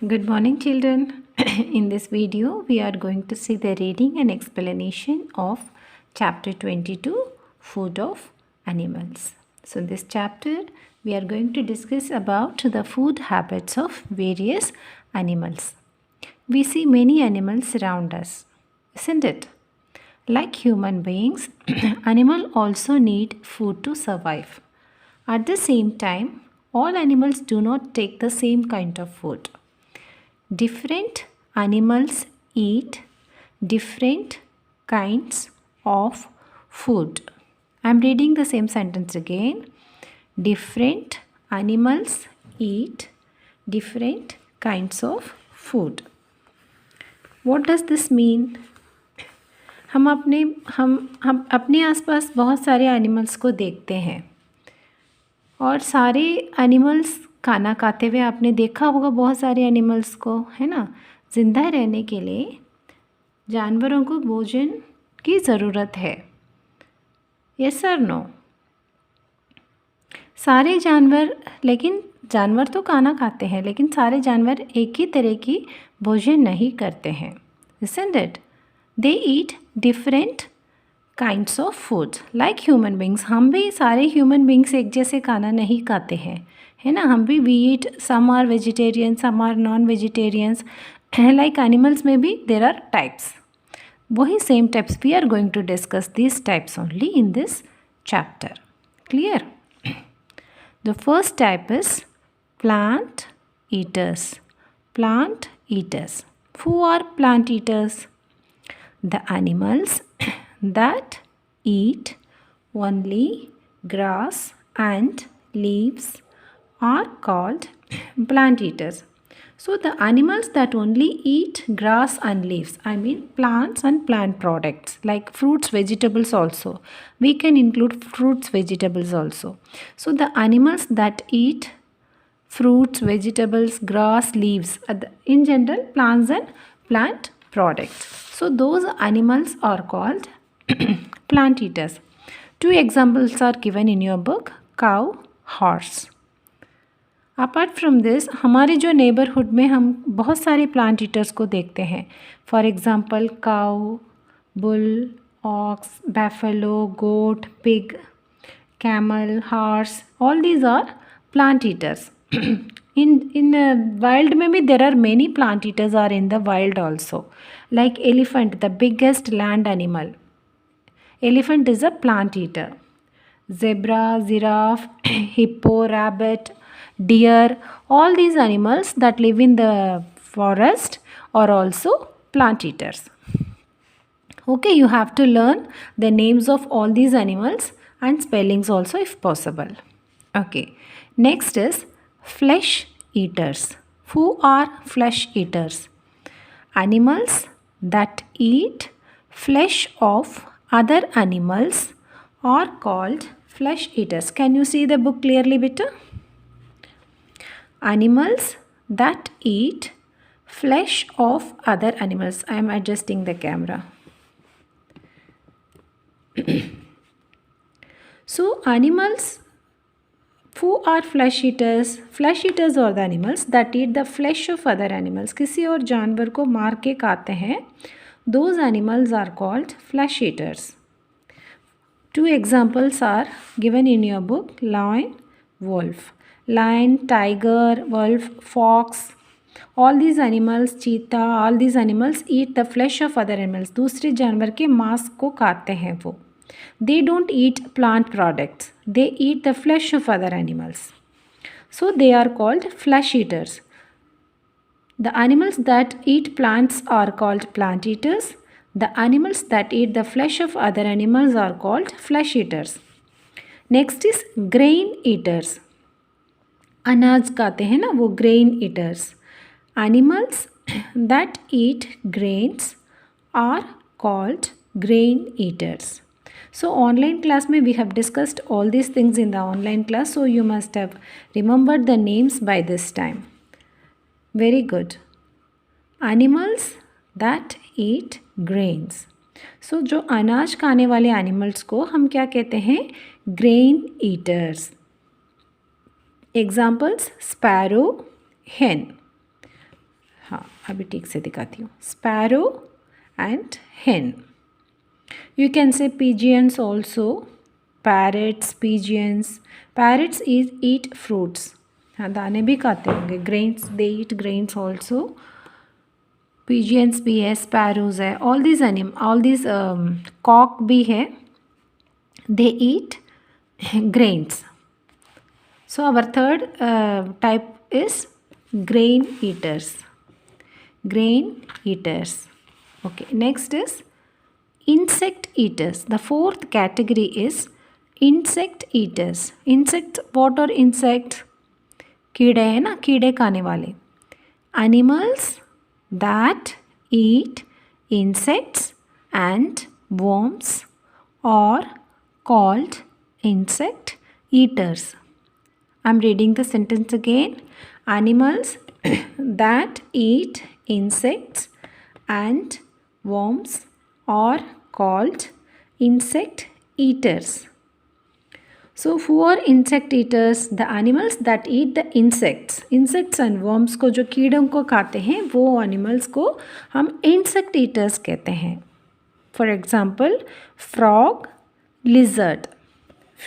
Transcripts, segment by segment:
Good morning, children. In this video, we are going to see the reading and explanation of chapter 22, Food of Animals. So, in this chapter, we are going to discuss about the food habits of various animals. We see many animals around us, isn't it? Like human beings, animals also need food to survive. At the same time, all animals do not take the same kind of food. Different animals eat different kinds of food. I'm reading the same sentence again. Different animals eat different kinds of food. What does this mean? हम अपने आसपास बहुत सारे animals को देखते हैं और सारे एनिमल्स खाना खाते हुए आपने देखा होगा बहुत सारे एनिमल्स को, है ना। ज़िंदा रहने के लिए जानवरों को भोजन की ज़रूरत है। यस और नो? सारे जानवर, लेकिन जानवर तो खाना खाते हैं, लेकिन सारे जानवर एक ही तरह की भोजन नहीं करते हैं। Isn't it? They eat different kinds of food like human beings. हम भी सारे human beings एक जैसे खाना नहीं खाते हैं, है ना। हम भी we eat, some are vegetarian, some are non-vegetarians. Like animals में भी there are types. वही same types we are going to discuss these types only in this chapter. Clear? The first type is plant eaters. Plant eaters. Who are plant eaters? The animals that eat only grass and leaves are called plant eaters. So the animals that only eat grass and leaves, I mean plants and plant products like fruits, vegetables also. We can include fruits, vegetables also. So the animals that eat fruits, vegetables, grass, leaves, in general plants and plant products. So those animals are called plant eaters. Two examples are given in your book, cow, horse. Apart from this, हमारे जो neighbourhood में हम बहुत सारे plant eaters को देखते हैं. For example cow, bull, ox, buffalo, goat, pig, camel, horse, all these are plant eaters. in wild में भी there are many plant eaters are in the wild also. Like elephant, the biggest land animal. Elephant is a plant eater. Zebra, giraffe, hippo, rabbit, deer, all these animals that live in the forest are also plant eaters. Okay, you have to learn the names of all these animals and spellings also if possible. Okay, next is flesh eaters. Who are flesh eaters? Animals that eat flesh of other animals are called flesh eaters. Can you see the book clearly, beta? Animals that eat flesh of other animals. I am adjusting the camera. So animals who are flesh eaters? Flesh eaters are the animals that eat the flesh of other animals. किसी और जानवर को मार के खाते हैं. Those animals are called flesh eaters. Two examples are given in your book, lion, wolf. Lion, tiger, wolf, fox, all these animals, cheetah, all these animals eat the flesh of other animals. दूसरे जानवर के मांस को खाते हैं वो. They don't eat plant products. They eat the flesh of other animals. So they are called flesh eaters. The animals that eat plants are called plant eaters. The animals that eat the flesh of other animals are called flesh eaters. Next is grain eaters. अनाज खाते हैं ना वो grain eaters. Animals that eat grains are called grain eaters. So online class में we have discussed all these things in the online class. So you must have remembered the names by this time. Very good. Animals that eat grains. So जो अनाज खाने वाले animals को हम क्या कहते हैं? Grain eaters. Examples: sparrow, hen. हाँ अभी ठीक से दिखाती हूँ. Sparrow and hen. You can say pigeons also. Parrots, pigeons. Parrots eat fruits. हाँ दाने भी खाते होंगे. Grains, they eat grains also. Pigeons भी है, sparrows है. All these cock भी है. They eat grains. So our third type is grain eaters. Grain eaters. Okay, next is insect eaters. The fourth category is insect eaters. Insects, what are insects? कीड़े हैं ना, कीड़े खाने वाले. Animals that eat insects and worms are called insect eaters. I'm reading the sentence again. Animals that eat insects and worms are called insect eaters. So who are insect eaters? The animals that eat the insects. Insects and worms को जो कीड़ों को खाते हैं वो animals को हम insect eaters कहते हैं. For example, frog, lizard.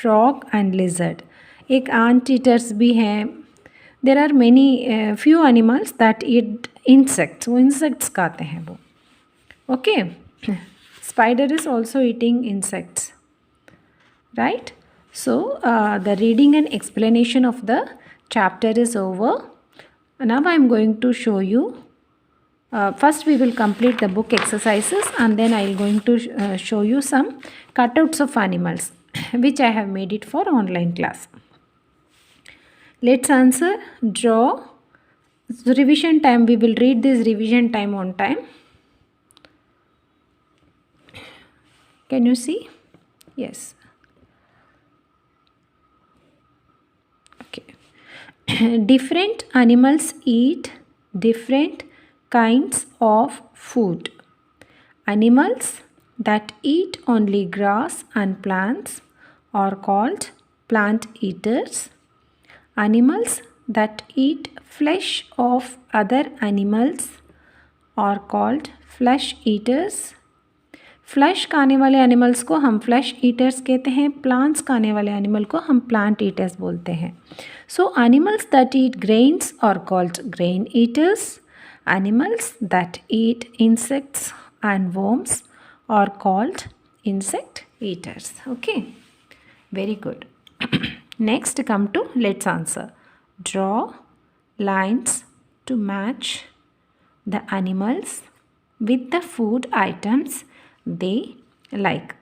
Frog and lizard. एक ant eaters भी हैं. There are many few animals that eat insects. वो insects खाते हैं वो. Okay. Spider is also eating insects. Right? So the reading and explanation of the chapter is over. Now I am going to show you. First we will complete the book exercises and then I am going to show you some cutouts of animals which I have made it for online class. Let's answer. Draw. So revision time, we will read this revision time on time. Can you see? Yes. Different animals eat different kinds of food. Animals that eat only grass and plants are called plant eaters. Animals that eat flesh of other animals are called flesh eaters. Flash खाने वाले animals को हम flash eaters कहते हैं. Plants खाने वाले animal को हम प्लांट ईटर्स बोलते हैं. So animals that eat grains are called grain eaters. Animals that eat insects and worms are called insect eaters. Okay, very good. Next come to let's answer. Draw lines to match the animals with the food items they like.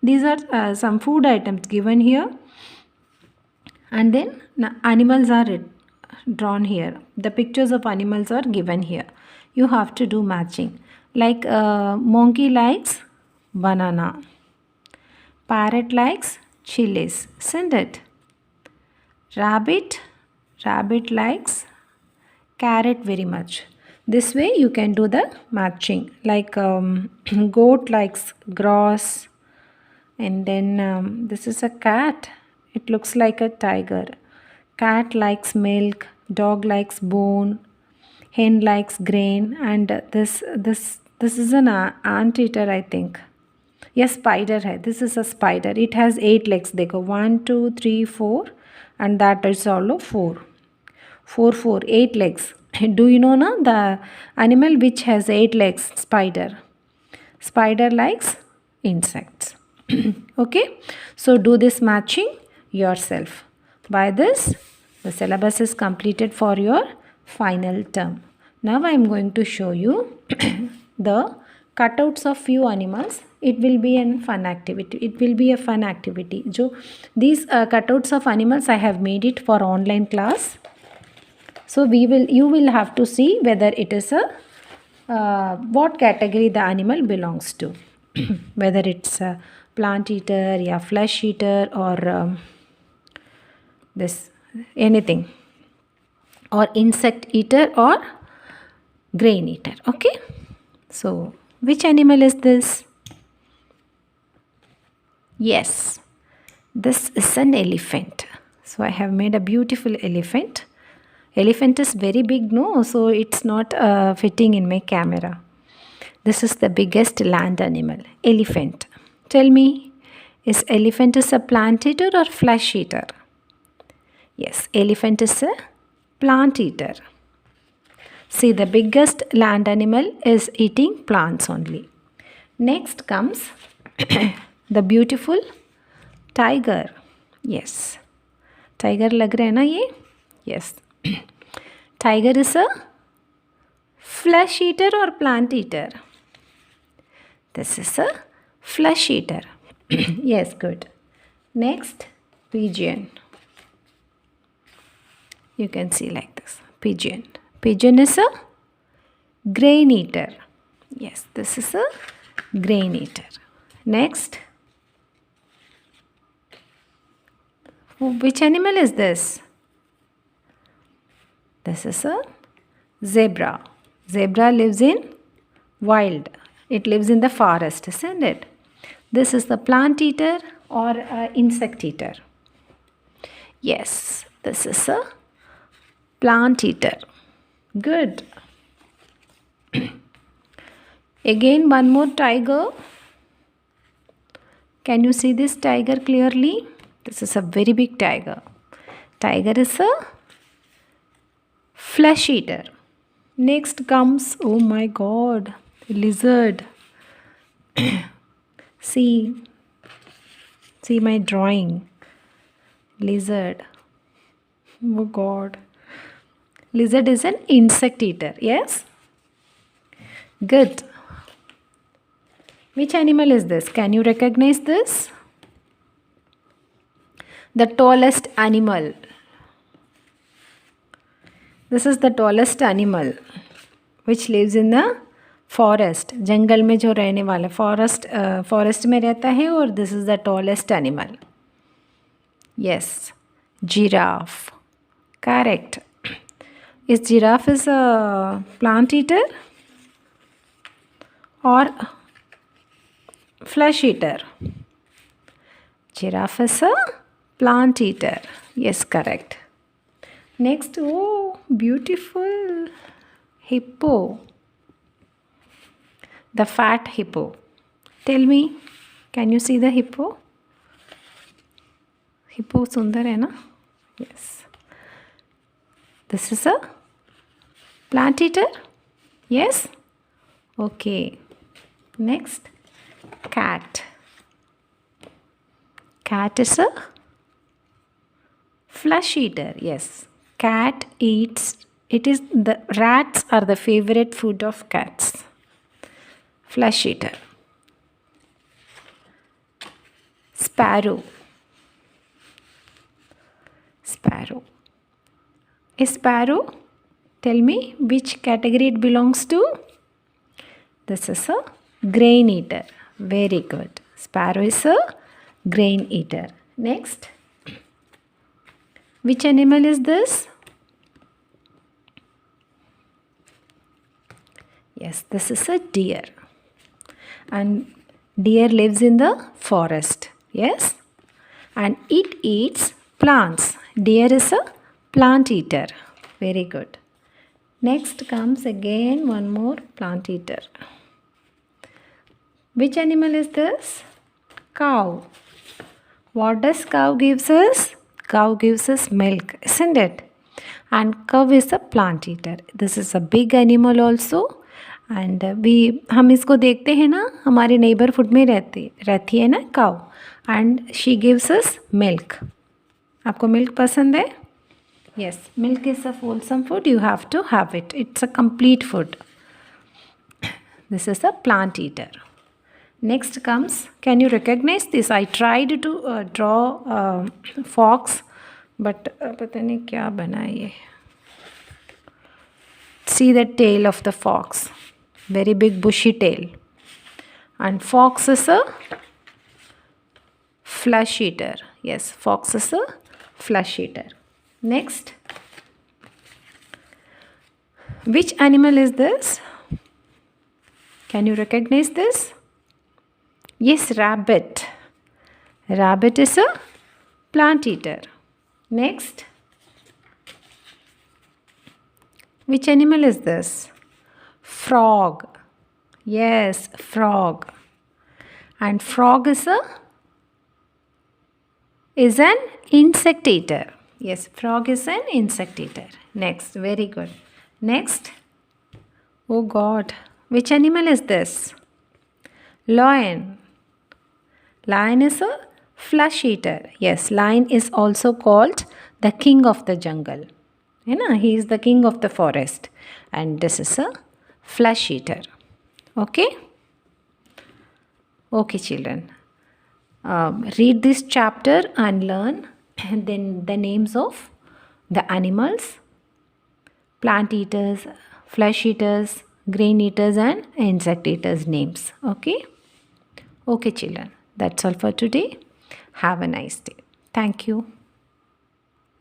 These are some food items given here and then animals are drawn here. The pictures of animals are given here. You have to do matching. Like monkey likes banana, parrot likes chilies, isn't it? Rabbit likes carrot very much. This way you can do the matching. Like goat likes grass, and then this is a cat. It looks like a tiger. Cat likes milk, dog likes bone, hen likes grain, and this is an anteater, I think. Yes, spider hai. This is a spider. It has 8 legs. Dekho, 1 2 3 4, and that is all 4. 4 8 legs. Do you know na the animal which has 8 legs? Spider. Spider likes insects. Okay, so do this matching yourself. By this the syllabus is completed for your final term. Now I am going to show you the cutouts of few animals. It will be a fun activity. These cutouts of animals I have made it for online class. So you will have to see whether it is a what category the animal belongs to. Whether it's a plant eater, yeah, flesh eater, or this anything, or insect eater, or grain eater. Okay, so which animal is this? Yes, this is an elephant. So I have made a beautiful elephant. Elephant is very big, no? So it's not fitting in my camera. This is the biggest land animal, elephant. Tell me, is elephant is a plant eater or flesh eater? Yes, elephant is a plant eater. See, the biggest land animal is eating plants only. Next comes the beautiful tiger. Yes. Tiger lag raha hai na ye? Yes. Tiger is a flesh eater or plant eater? This is a flesh eater. Yes, good. Next, pigeon. You can see like this. Pigeon. Pigeon is a grain eater. Yes, this is a grain eater. Next. Which animal is this? This is a zebra. Zebra lives in wild. It lives in the forest, isn't it? This is the plant eater or insect eater. Yes, this is a plant eater. Good. Again, one more tiger. Can you see this tiger clearly? This is a very big tiger. Tiger is a flesh eater. Next comes, oh my god, lizard. See my drawing. Lizard. Oh god. Lizard is an insect eater, yes? Good. Which animal is this? Can you recognize this? The tallest animal. This is the tallest animal which lives in the forest. जंगल में जो रहने वाला forest में रहता है और this is the tallest animal. Yes, giraffe. Correct. Is giraffe is a plant eater or flesh eater? Giraffe is a plant eater. Yes, correct. Next, oh, beautiful hippo. The fat hippo. Tell me, can you see the hippo? Hippo sundar hai na? Yes. This is a plant eater? Yes? Okay. Next, cat. Cat is a flesh eater. Yes. Cat eats. The rats are the favorite food of cats. Flesh eater. Sparrow. Sparrow. A sparrow, tell me which category it belongs to? This is a grain eater. Very good. Sparrow is a grain eater. Next. Which animal is this? Yes, this is a deer. And deer lives in the forest. Yes? And it eats plants. Deer is a plant eater. Very good. Next comes again one more plant eater. Which animal is this? Cow. What does cow gives us? Cow gives us milk, isn't it? And cow is a plant eater. This is a big animal also. And हम इसको देखते हैं ना, हमारे neighbourhood में रहती है ना cow. And she gives us milk. आपको मिल्क पसंद है? Yes, milk is a wholesome food. You have to have it. It's a complete food. This is a plant eater. Next comes, can you recognize this? I tried to draw fox, but पता नहीं क्या बना ये. See the tail of the fox. Very big bushy tail. And fox is a flesh eater. Yes, fox is a flesh eater. Next. Which animal is this? Can you recognize this? Yes, rabbit. Rabbit is a plant eater. Next. Which animal is this? Frog. Yes, frog. And frog is an insect eater. Yes, frog is an insect eater. Next, very good. Next. Oh God, which animal is this? Lion. Lion is a flesh eater. Yes, lion is also called the king of the jungle. He is the king of the forest. And this is a flesh eater. Okay? Okay, children. Read this chapter and learn then the names of the animals, plant eaters, flesh eaters, grain eaters and insect eaters names. Okay? Okay, children. That's all for today. Have a nice day. Thank you.